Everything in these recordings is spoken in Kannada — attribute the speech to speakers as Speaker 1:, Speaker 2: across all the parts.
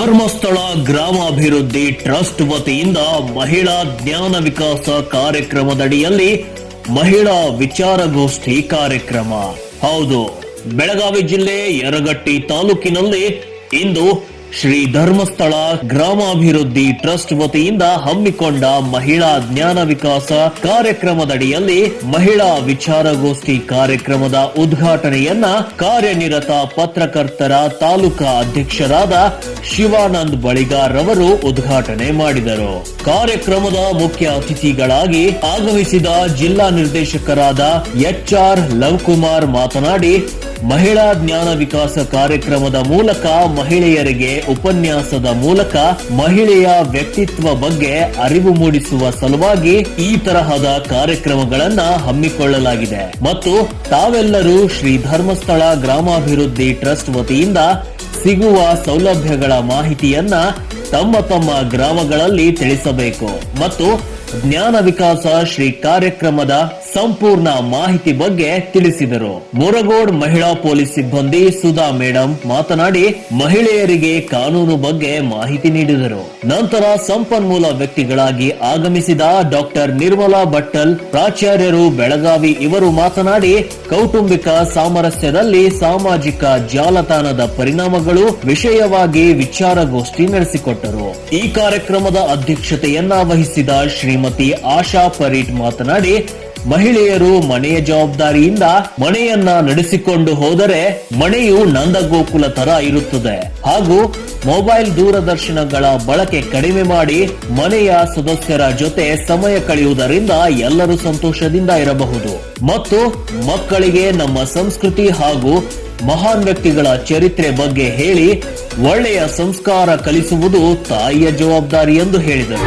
Speaker 1: ಧರ್ಮಸ್ಥಳ ಗ್ರಾಮಾಭಿವೃದ್ಧಿ ಟ್ರಸ್ಟ್ ವತಿಯಿಂದ ಮಹಿಳಾ ಜ್ಞಾನ ವಿಕಾಸ ಕಾರ್ಯಕ್ರಮದಡಿಯಲ್ಲಿ ಮಹಿಳಾ ವಿಚಾರಗೋಷ್ಠಿ ಕಾರ್ಯಕ್ರಮ. ಹೌದು, ಬೆಳಗಾವಿ ಜಿಲ್ಲೆ ಯರಗಟ್ಟಿ ತಾಲೂಕಿನಲ್ಲಿ ಇಂದು ಶ್ರೀ ಧರ್ಮಸ್ಥಳ ಗ್ರಾಮಾಭಿವೃದ್ಧಿ ಟ್ರಸ್ಟ್ ವತಿಯಿಂದ ಹಮ್ಮಿಕೊಂಡ ಮಹಿಳಾ ಜ್ಞಾನ ವಿಕಾಸ ಕಾರ್ಯಕ್ರಮದಡಿಯಲ್ಲಿ ಮಹಿಳಾ ವಿಚಾರಗೋಷ್ಠಿ ಕಾರ್ಯಕ್ರಮದ ಉದ್ಘಾಟನೆಯನ್ನ ಕಾರ್ಯನಿರತ ಪತ್ರಕರ್ತರ ತಾಲೂಕಾ ಅಧ್ಯಕ್ಷರಾದ ಶಿವಾನಂದ್ ಬಳಿಗಾರ್ ರವರು ಉದ್ಘಾಟನೆ ಮಾಡಿದರು. ಕಾರ್ಯಕ್ರಮದ ಮುಖ್ಯ ಅತಿಥಿಗಳಾಗಿ ಆಗಮಿಸಿದ ಜಿಲ್ಲಾ ನಿರ್ದೇಶಕರಾದ HR ಲವ್ಕುಮಾರ್ ಮಾತನಾಡಿ, ಮಹಿಳಾ ಜ್ಞಾನ ವಿಕಾಸ ಕಾರ್ಯಕ್ರಮದ ಮೂಲಕ ಮಹಿಳೆಯರಿಗೆ ಉಪನ್ಯಾಸದ ಮೂಲಕ ಮಹಿಳೆಯ ವ್ಯಕ್ತಿತ್ವ ಬಗ್ಗೆ ಅರಿವು ಮೂಡಿಸುವ ಸಲುವಾಗಿ ಈ ತರಹದ ಕಾರ್ಯಕ್ರಮಗಳನ್ನ ಹಮ್ಮಿಕೊಳ್ಳಲಾಗಿದೆ ಮತ್ತು ತಾವೆಲ್ಲರೂ ಶ್ರೀ ಧರ್ಮಸ್ಥಳ ಗ್ರಾಮಾಭಿವೃದ್ಧಿ ಟ್ರಸ್ಟ್ ವತಿಯಿಂದ ಸಿಗುವ ಸೌಲಭ್ಯಗಳ ಮಾಹಿತಿಯನ್ನ ತಮ್ಮ ತಮ್ಮ ಗ್ರಾಮಗಳಲ್ಲಿ ತಿಳಿಸಬೇಕು ಮತ್ತು ಜ್ಞಾನ ವಿಕಾಸ ಶ್ರೀ ಕಾರ್ಯಕ್ರಮದ ಸಂಪೂರ್ಣ ಮಾಹಿತಿ ಬಗ್ಗೆ ತಿಳಿಸಿದರು. ಮುರಗೋಡ್ ಮಹಿಳಾ ಪೊಲೀಸ್ ಸಿಬ್ಬಂದಿ ಸುಧಾ ಮೇಡಂ ಮಾತನಾಡಿ ಮಹಿಳೆಯರಿಗೆ ಕಾನೂನು ಬಗ್ಗೆ ಮಾಹಿತಿ ನೀಡಿದರು. ನಂತರ ಸಂಪನ್ಮೂಲ ವ್ಯಕ್ತಿಗಳಾಗಿ ಆಗಮಿಸಿದ ಡಾಕ್ಟರ್ ನಿರ್ಮಲಾ ಭಟ್ಟಲ್ ಪ್ರಾಚಾರ್ಯರು ಬೆಳಗಾವಿ ಇವರು ಮಾತನಾಡಿ ಕೌಟುಂಬಿಕ ಸಾಮರಸ್ಯದಲ್ಲಿ ಸಾಮಾಜಿಕ ಜಾಲತಾಣದ ಪರಿಣಾಮಗಳು ವಿಷಯವಾಗಿ ವಿಚಾರಗೋಷ್ಠಿ ನಡೆಸಿಕೊಟ್ಟರು. ಈ ಕಾರ್ಯಕ್ರಮದ ಅಧ್ಯಕ್ಷತೆಯನ್ನ ವಹಿಸಿದ ಶ್ರೀಮತಿ ಆಶಾ ಪರೀಟ್ ಮಾತನಾಡಿ, ಮಹಿಳೆಯರು ಮನೆಯ ಜವಾಬ್ದಾರಿಯಿಂದ ಮನೆಯನ್ನ ನಡೆಸಿಕೊಂಡು ಹೋದರೆ ಮನೆಯು ನಂದಗೋಕುಲ ತರ ಇರುತ್ತದೆ ಹಾಗೂ ಮೊಬೈಲ್ ದೂರದರ್ಶನಗಳ ಬಳಕೆ ಕಡಿಮೆ ಮಾಡಿ ಮನೆಯ ಸದಸ್ಯರ ಜೊತೆ ಸಮಯ ಕಳೆಯುವುದರಿಂದ ಎಲ್ಲರೂ ಸಂತೋಷದಿಂದ ಇರಬಹುದು ಮತ್ತು ಮಕ್ಕಳಿಗೆ ನಮ್ಮ ಸಂಸ್ಕೃತಿ ಹಾಗೂ ಮಹಾನ್ ವ್ಯಕ್ತಿಗಳ ಚರಿತ್ರೆ ಬಗ್ಗೆ ಹೇಳಿ ಒಳ್ಳೆಯ ಸಂಸ್ಕಾರ ಕಲಿಸುವುದು ತಾಯಿಯ ಜವಾಬ್ದಾರಿ ಎಂದು ಹೇಳಿದರು.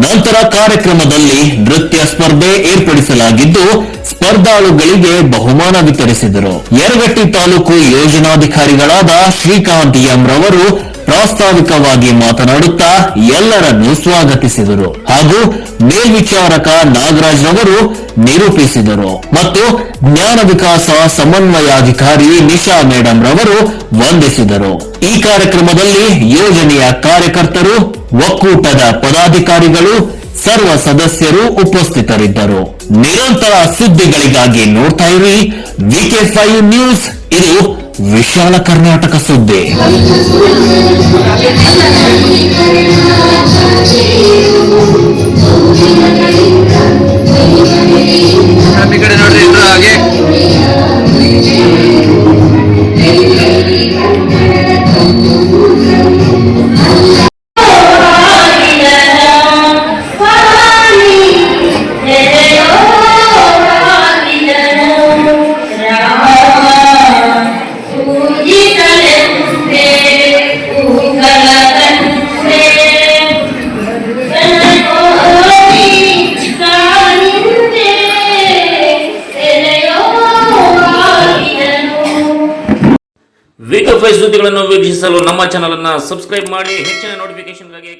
Speaker 1: ನಂತರ ಕಾರ್ಯಕ್ರಮದಲ್ಲಿ ನೃತ್ಯ ಸ್ಪರ್ಧೆ ಏರ್ಪಡಿಸಲಾಗಿದ್ದು ಸ್ಪರ್ಧಾಳುಗಳಿಗೆ ಬಹುಮಾನ ವಿತರಿಸಿದರು. ಯರಗಟ್ಟಿ ತಾಲೂಕು ಯೋಜನಾಧಿಕಾರಿಗಳಾದ ಶ್ರೀಕಾಂತ್ ಎಂ ರವರು ಪ್ರಾಸ್ತಾವಿಕವಾಗಿ ಮಾತನಾಡುತ್ತಾ ಎಲ್ಲರನ್ನೂ ಸ್ವಾಗತಿಸಿದರು ಹಾಗೂ ಮೇಲ್ವಿಚಾರಕ ನಾಗರಾಜ್ ರವರು ನಿರೂಪಿಸಿದರು ಮತ್ತು ಜ್ಞಾನ ವಿಕಾಸ ಸಮನ್ವಯಾಧಿಕಾರಿ ನಿಶಾ ಮೇಡಂ ರವರು ವಂದಿಸಿದರು. ಈ ಕಾರ್ಯಕ್ರಮದಲ್ಲಿ ಯೋಜನೆಯ ಕಾರ್ಯಕರ್ತರು, ಒಕ್ಕೂಟದ ಪದಾಧಿಕಾರಿಗಳು, ಸರ್ವ ಸದಸ್ಯರು ಉಪಸ್ಥಿತರಿದ್ದರು. ನಿರಂತರ ಸುದ್ದಿಗಳಿಗಾಗಿ ನೋಡ್ತಾ ಇರಿ VK5 ನ್ಯೂಸ್. ಇದು ವಿಶಾಲ ಕರ್ನಾಟಕ ಸುದ್ದಿ. ಹಾಗೆ
Speaker 2: ಸುದ್ದಿಗಳನ್ನು ವೀಕ್ಷಿಸಲು ನಮ್ಮ ಚಾನಲ್ ಅನ್ನು ಸಬ್ಸ್ಕ್ರೈಬ್ ಮಾಡಿ. ಹೆಚ್ಚಿನ ನೋಟಿಫಿಕೇಶನ್ಗಾಗಿ